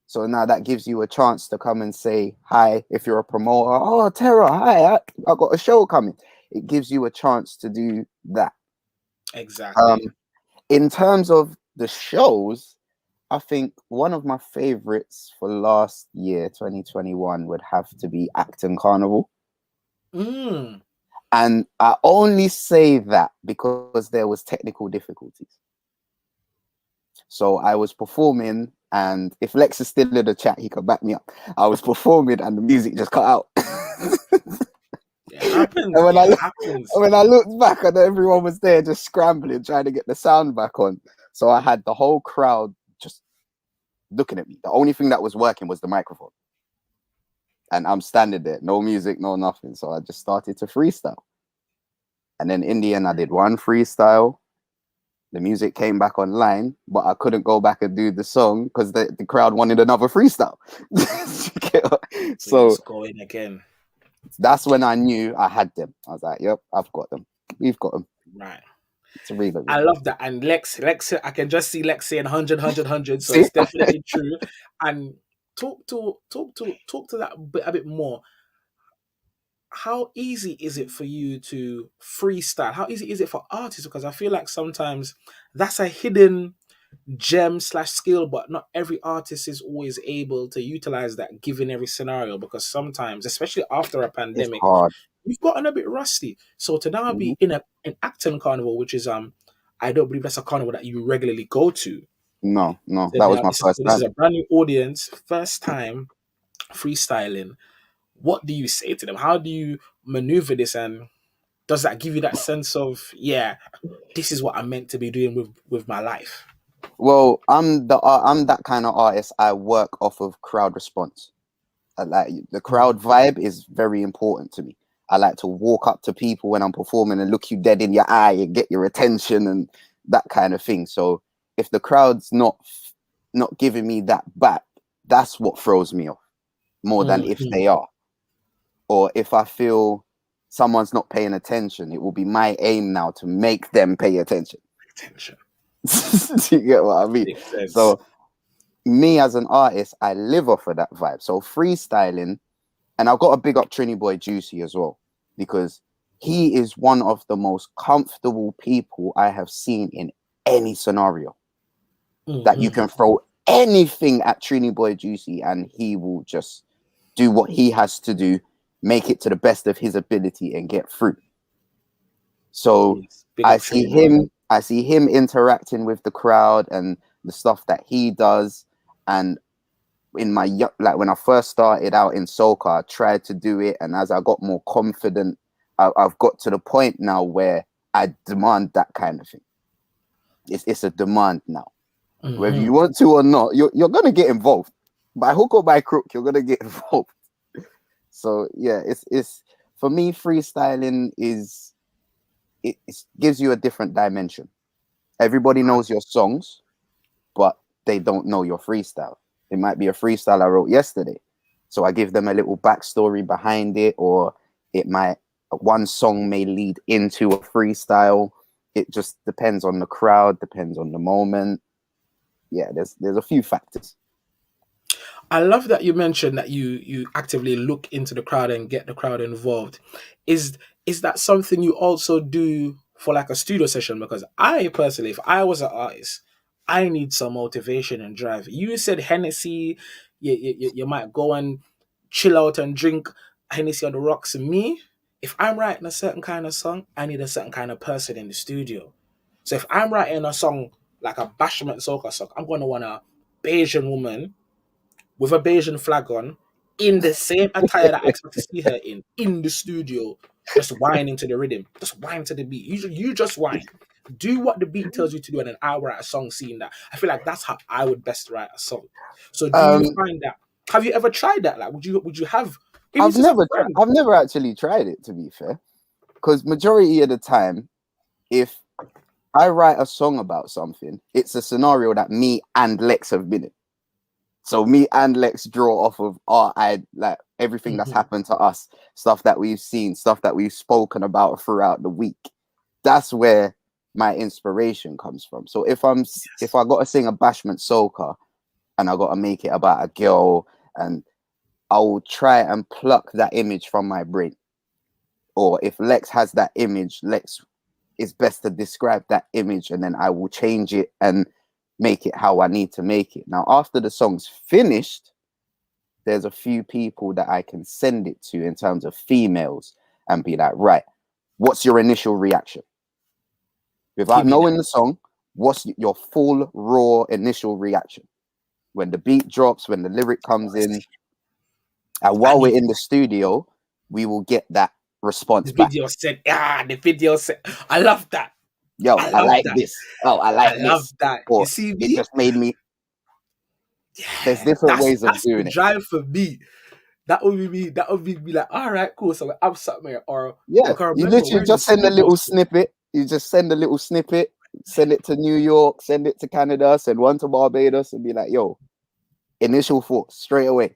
So now that gives you a chance to come and say hi. If you're a promoter, oh, Terrah, hi, I got a show coming. It gives you a chance to do that. exactly. In terms of the shows, I think one of my favorites for last year, 2021, would have to be Acton Carnival. And I only say that because there was technical difficulties. So I was performing, and if Lex is still in the chat, he can back me up. I was performing and the music just cut out. It happens. And happens. when I looked back, and everyone was there just scrambling, trying to get the sound back on. So I had the whole crowd just looking at me. The only thing that was working was the microphone. And I'm standing there, no music, no nothing. So I just started to freestyle. And then in the end, I did one freestyle. The music came back online, but I couldn't go back and do the song because the crowd wanted another freestyle. So it's going again. That's when I knew I had them. I was like, yep, I've got them. We've got them. Right. It's a real. I love that. And Lex, I can just see Lex saying 100, 100, 100. So it's definitely true. And talk to that a bit more. How easy is it for you to freestyle? How easy is it for artists? Because I feel like sometimes that's a hidden gem slash skill, but not every artist is always able to utilize that given every scenario. Because sometimes, especially after a It's pandemic, hard. you've gotten a bit rusty. So to now Mhm. be in an Acton carnival, which is I don't believe that's a carnival that you regularly go to. No, no, So that was now my this is, first so this is time. a brand new audience, first time freestyling. What do you say to them? How do you maneuver this, and does that give you that sense of, yeah, this is what I'm meant to be doing with my life? Well, I'm that kind of artist. I work off of crowd response. I like the crowd vibe is very important to me. I like to walk up to people when I'm performing and look you dead in your eye and get your attention and that kind of thing. So if the crowd's not giving me that back, that's what throws me off more than if Mm-hmm. they are. Or if I feel someone's not paying attention, it will be my aim now to make them pay attention. Attention. Do you get what I mean? Makes sense. So me as an artist, I live off of that vibe. So freestyling, and I've got to big up Trini Boy Juicy as well, because he is one of the most comfortable people I have seen in any scenario. That you Mm-hmm. can throw anything at Trini Boy Juicy and he will just do what he has to do, make it to the best of his ability and get through. So Yes. Big up Trini Boy. I see him interacting with the crowd and the stuff that he does. And in my like when I first started out in soca, I tried to do it, and as I got more confident, I've got to the point now where I demand that kind of thing. It's a demand now. Whether Mm-hmm. you want to or not, you're gonna get involved. By hook or by crook, you're gonna get involved. So yeah, it's for me, freestyling is it gives you a different dimension. Everybody knows your songs, but they don't know your freestyle. It might be a freestyle I wrote yesterday. So I give them a little backstory behind it, or it might one song may lead into a freestyle. It just depends on the crowd, depends on the moment. Yeah, there's a few factors. I love that you mentioned that you actively look into the crowd and get the crowd involved. Is is that something you also do for like a studio session? Because I personally, if I was an artist, I need some motivation and drive. You said Hennessy, you might go and chill out and drink Hennessy on the rocks. Me, if I'm writing a certain kind of song, I need a certain kind of person in the studio. So if I'm writing a song like a bashment soca song, I'm gonna want a Bayesian woman with a Bayesian flag on, in the same attire that I expect to see her in the studio, just whining to the rhythm, just whine to the beat. You just whine. Do what the beat tells you to do, and then I write a song seeing that. I feel like that's how I would best write a song. So, do you Um, find that? Have you ever tried that? Like, would you have, even if it's a friend? I've never actually tried it, to be fair, because majority of the time, if I write a song about something, it's a scenario that me and Lex have been in. So me and Lex draw off of I like everything that's Mhm. happened to us, stuff that we've seen, stuff that we've spoken about throughout the week. That's where my inspiration comes from. So if Yes. I got to sing a bashment soca and I got to make it about a girl, and I will try and pluck that image from my brain. Or if Lex has that image, Lex is best to describe that image, and then I will change it and make it how I need to make it. Now, after the song's finished, there's a few people that I can send it to in terms of females and be like, right, what's your initial reaction? Without Give me that. knowing the song, what's your full raw initial reaction? When the beat drops, when the lyric comes in, and I while we're need in the studio, we will get that response the back. video said, the video said, I love that. Yo, I I love like that. this. Oh, I I like love this. that. You Or see it me? just made me. There's Yeah, different ways of that's the doing it. drive for me. That would be me. That would be like, all right, cool. So I'm something, or Yeah, because you remember literally we're in the just send a studio little still. snippet. You just send a little snippet, send it to New York, send it to Canada, send one to Barbados, and be like, yo, initial thoughts straight away,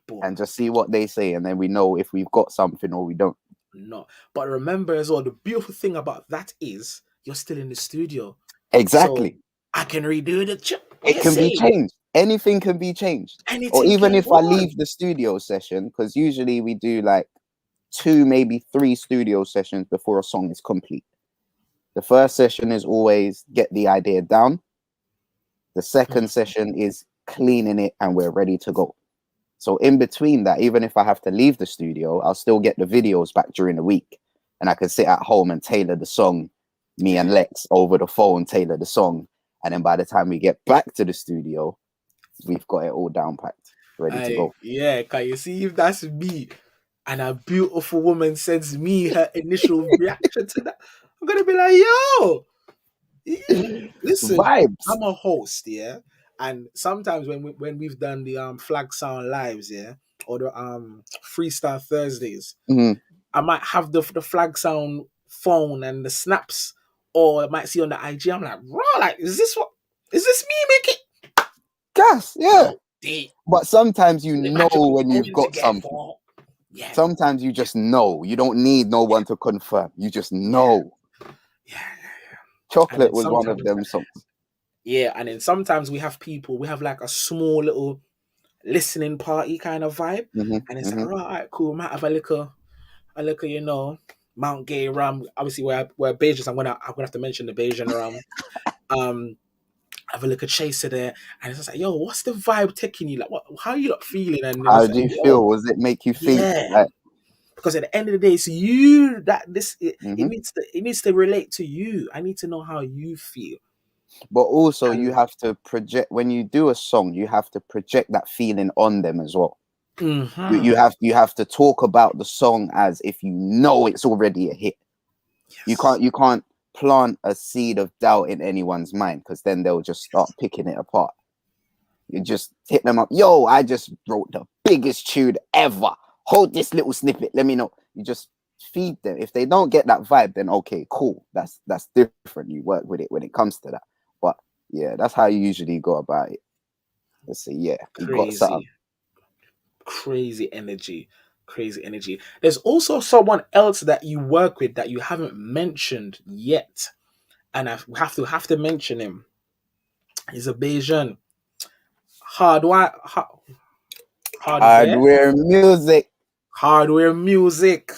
Boom. and just see what they say. And then we know if we've got something or we don't. No. But remember as well, the beautiful thing about that is you're still in the studio. So Exactly. I can redo the what It you can be saying? changed. anything can be changed. Or Anything even can if go I on. leave the studio session, because usually we do like 2, maybe 3 studio sessions before a song is complete. The first session is always get the idea down. The second session is cleaning it and we're ready to go. So in between that, even if I have to leave the studio, I'll still get the videos back during the week. And I can sit at home and tailor the song, me and Lex over the phone, tailor the song. And then by the time we get back to the studio, we've got it all down packed, ready to go. Yeah, can you see if that's me and a beautiful woman sends me her initial reaction to that? I'm gonna be like, yo, listen, Vibes. I'm a host, yeah. And sometimes when we've done the flag sound lives, yeah, or the freestyle Thursdays, Mhm. I might have the flag sound phone and the snaps, or I might see on the IG. I'm like, bro, like, is this me making? Gas, yeah. No, they But sometimes you know magical when you've going got together. something. Yeah, Sometimes you just know. You don't need no one to confirm. You just yeah, know. yeah. And Chocolate then was one of sometimes, them songs. yeah, and then sometimes we have people. We have like a small little listening party kind of vibe, Hmm. and it's like, Hmm. all right, cool. Might have a little, Mount Gay rum. Obviously, we're Bajans. I'm gonna have to mention the Bajan rum. Um, have a look at Chaser there, and it's just like, yo, what's the vibe taking you? Like, how are you not feeling? And then How it's do like, you yo, feel? Was it make you think yeah. like? Because at the end of the day, it's you that it Hmm. needs to relate to you. I need to know how you feel. But also, you And have to project when you do a song. You have to project that feeling on them as well. You mhm, have to talk about the song as if you know it's already a hit. yes, You can't plant a seed of doubt in anyone's mind, because then they'll just start picking it apart. You just hit them up. Yo, I just wrote the biggest tune ever. Hold this little snippet. Let me know. You just feed them. If they don't get that vibe, then okay, cool. That's different. You work with it when it comes to that. But yeah, that's how you usually go about it. Let's say, yeah, he got something. crazy, crazy energy, crazy energy. There's also someone else that you work with that you haven't mentioned yet, and I have to mention him. He's a Bayesian hardware, hardware, Hardware music. hardware music.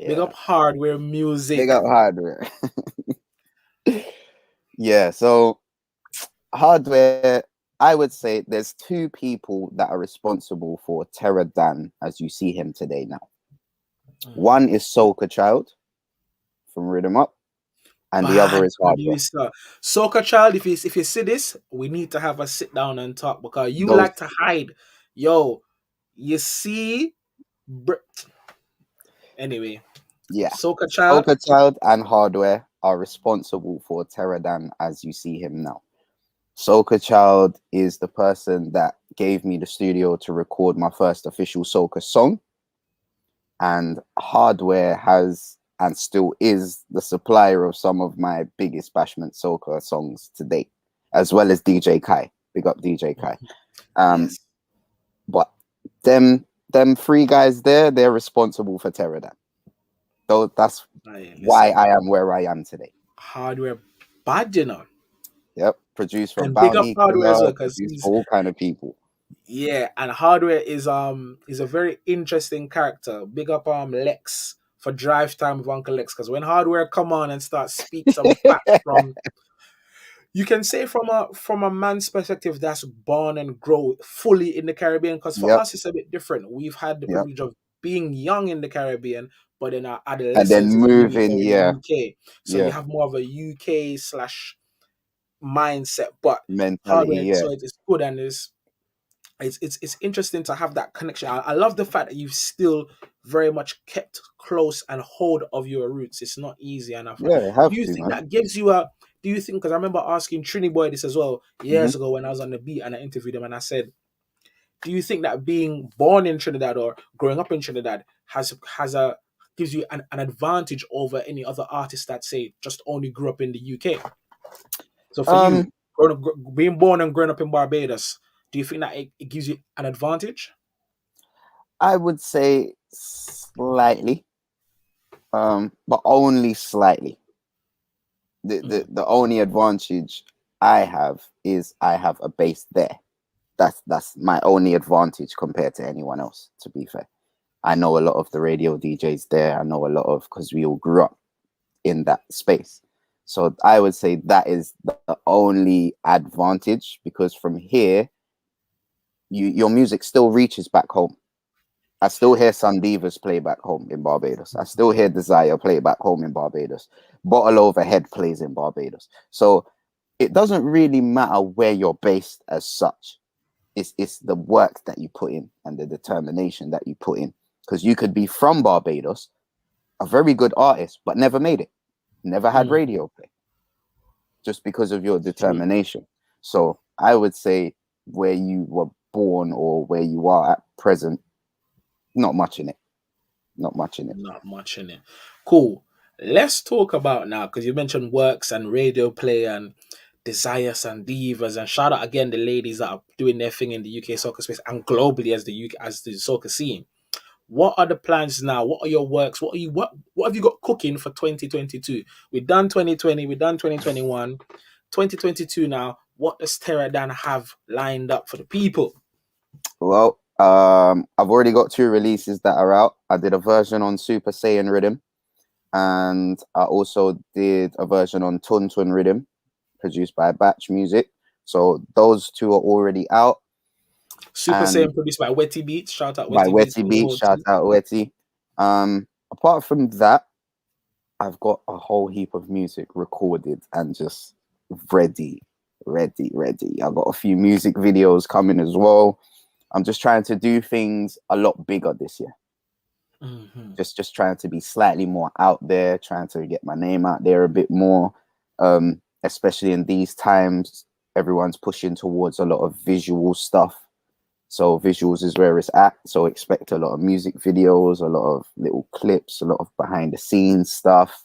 Big Yeah, up hardware big music. up hardware. Yeah, so hardware, I would say there's 2 people that are responsible for Terrah Dan as you see him today now. One is Soca Child from Rhythm Up, and the other Bad is Hardware. producer. Soca child, if you see this, we need to have a sit down and talk because you Those, like to hide. Yo, you see anyway, yeah, Soca child. Soca Child and Hardware are responsible for Terrah Dan as you see him now. Soca Child is the person that gave me the studio to record my first official Soca song, and Hardware has and still is the supplier of some of my biggest Bashment Soca songs to date, as well as DJ Kai. Big up DJ Kai. Um, Yes. but them 3 guys there, they're responsible for Terror Dan. So that's Aye, why listen, I am where I am today. hardware bad, you know. Yep, produced for And big up Bounty hardware as Killer, well, because produced he's for all kind of people. yeah, and hardware is a very interesting character. Big up Lex for Drive Time with Uncle Lex, because when hardware come on and start speak some facts from you can say from a man's perspective that's born and grow fully in the Caribbean. Because for Yep, us, it's a bit different. We've had the yep. privilege of being young in the Caribbean, but in our And then adolescence is when we moving, were in the yeah, UK. So you yeah, have more of a UK slash mindset. But mentality, hardware, yeah, so it's good and it's interesting to have that connection. I love the fact that you've still very much kept close and hold of your roots. It's not easy enough. yeah. Do Have you to, think man. that gives you a? Do you think? Because I remember asking Trini Boy this as well Hmm. years ago when I was on the beat and I interviewed him, and I said, "Do you think that being born in Trinidad or growing up in Trinidad has a gives you an advantage over any other artist that say just only grew up in the UK?" So for you, Um, being born and growing up in Barbados, do you think that it gives you an advantage? I would say slightly, but only slightly. The only advantage I have is I have a base there. That's my only advantage compared to anyone else, to be fair. I know a lot of the radio DJs there. I know a lot of, because we all grew up in that space. So I would say that is the only advantage, because from here, your music still reaches back home. I still hear Sun Divas play back home in Barbados. I still hear Desire play back home in Barbados. Bottle Overhead plays in Barbados. So it doesn't really matter where you're based as such. It's the work that you put in and the determination that you put in. Because you could be from Barbados, a very good artist, but never made it, never had radio play, just because of your determination. So I would say where you were born or where you are at present, not much in it. Not much in it. Not much in it. Cool. Let's talk about now, because you mentioned works and radio play and Desires and Divas, and shout out again the ladies that are doing their thing in the UK soccer space and globally as the UK, as the soccer scene. What are the plans now? What are your works? What have you got cooking for 2022? We've done 2020, we've done 2021, 2022 now. What does Terrah Dan have lined up for the people? Well, I've already got 2 releases that are out. I did a version on Super Saiyan Rhythm, and I also did a version on Tun Tun Rhythm, produced by Batch Music. So those 2 are already out. Super Saiyan produced by Wetty Beats. Shout out by Wetty Beats. Wetty Beats. Shout out Wetty. Apart from that, I've got a whole heap of music recorded and just ready. I've got a few music videos coming as well. I'm just trying to do things a lot bigger this year. Just trying to be slightly more out there, trying to get my name out there a bit more. Especially in these times, everyone's pushing towards a lot of visual stuff. So visuals is where it's at. So expect a lot of music videos, a lot of little clips, a lot of behind the scenes stuff.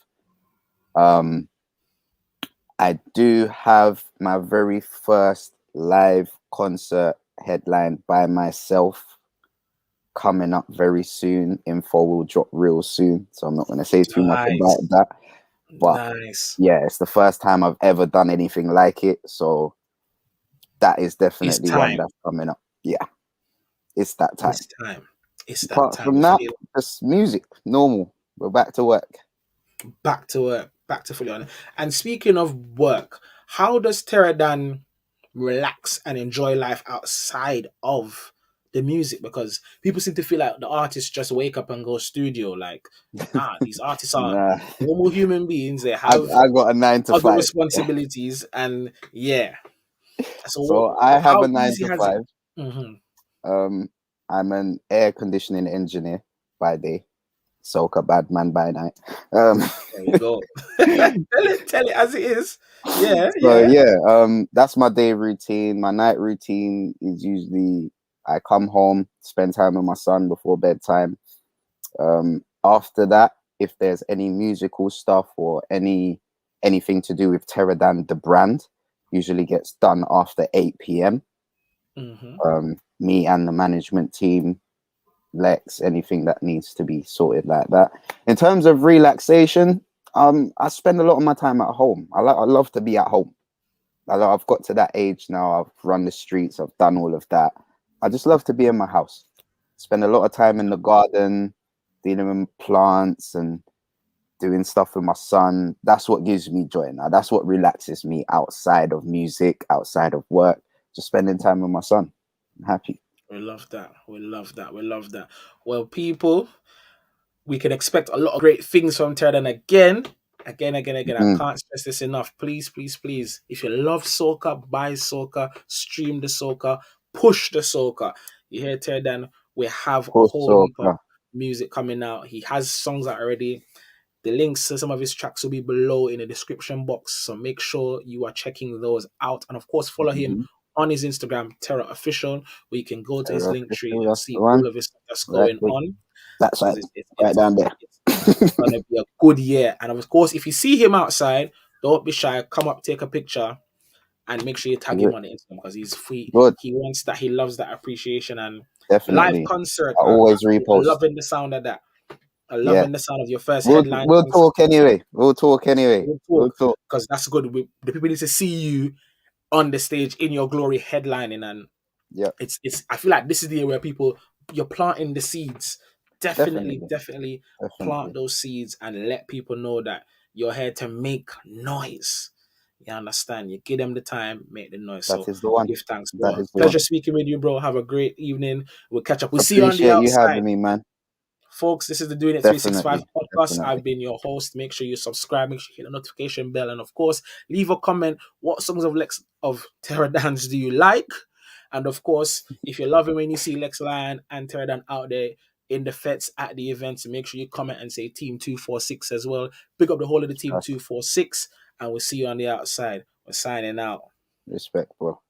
I do have my very first live concert headlined by myself coming up very soon. Info will drop real soon, so I'm not going to say too much about that. But yeah, it's the first time I've ever done anything like it, so that is definitely one that's coming up. Yeah, it's that time. Apart from that, just music, normal. We're back to work. Back to fully on. And speaking of work, how does Terrah Dan relax and enjoy life outside of the music? Because people seem to feel like the artists just wake up and go studio. Like, these artists are normal human beings. They have I got a 9 to 5 responsibilities, and yeah. So I have a 9 to 5. I'm an air conditioning engineer by day, Soca bad man by night. There you go. tell it as it is. Yeah. So yeah, that's my day routine. My night routine is usually I come home, spend time with my son before bedtime. After that, if there's any musical stuff or anything to do with Terrah Dan, the brand, usually gets done after 8 p.m. Me and the management team, Lex, anything that needs to be sorted like that. In terms of relaxation, I spend a lot of my time at home. I love to be at home. I've got to that age now. I've run the streets. I've done all of that. I just love to be in my house. Spend a lot of time in the garden, dealing with plants and doing stuff with my son. That's what gives me joy now. That's what relaxes me outside of music, outside of work. Just spending time with my son. I'm happy. We love that. Well, people, we can expect a lot of great things from Terrah Dan again. I can't stress this enough. Please. If you love soca, buy soca, stream the soca, push the soca. You hear Terrah Dan? We have a whole heap of music coming out. He has songs out already. The links to some of his tracks will be below in the description box. So make sure you are checking those out. And of course, follow him on his Instagram, Terrah Official, where you can go to his link tree and see all of his stuff that's going on. That's right. Right down there. It's gonna be a good year. And of course, if you see him outside, don't be shy. Come up, take a picture, and make sure you tag him on the Instagram because he's free. He wants that. He loves that appreciation and definitely live concert. I always repost. Loving the sound of that. Loving the sound of your first headline. We'll talk anyway. We'll talk because that's good. The people need to see you on the stage in your glory headlining, and Yeah. It's I feel like this is the year where you're planting the seeds. Definitely, Definitely. definitely plant Definitely. those seeds and let people know that you're here to make noise. You understand? You give them the time, make the noise. That So is the one. give thanks, That bro. is the one. Pleasure speaking with you, bro. Have a great evening. We'll catch up. We'll see you on the Appreciate you outside. having me, man. Folks, this is the Doing It 365 Definitely. podcast. Definitely. I've been your host. Make sure you subscribe, make sure you hit the notification bell, and of course, leave a comment. What songs of Terrah Dan's do you like? And of course, if you're loving when you see Lex Lion and Terrah Dan out there in the fets at the events, make sure you comment and say Team 246 as well. Pick up the whole of the Team Trust. 246, and we'll see you on the outside. We're signing out. Respect, bro.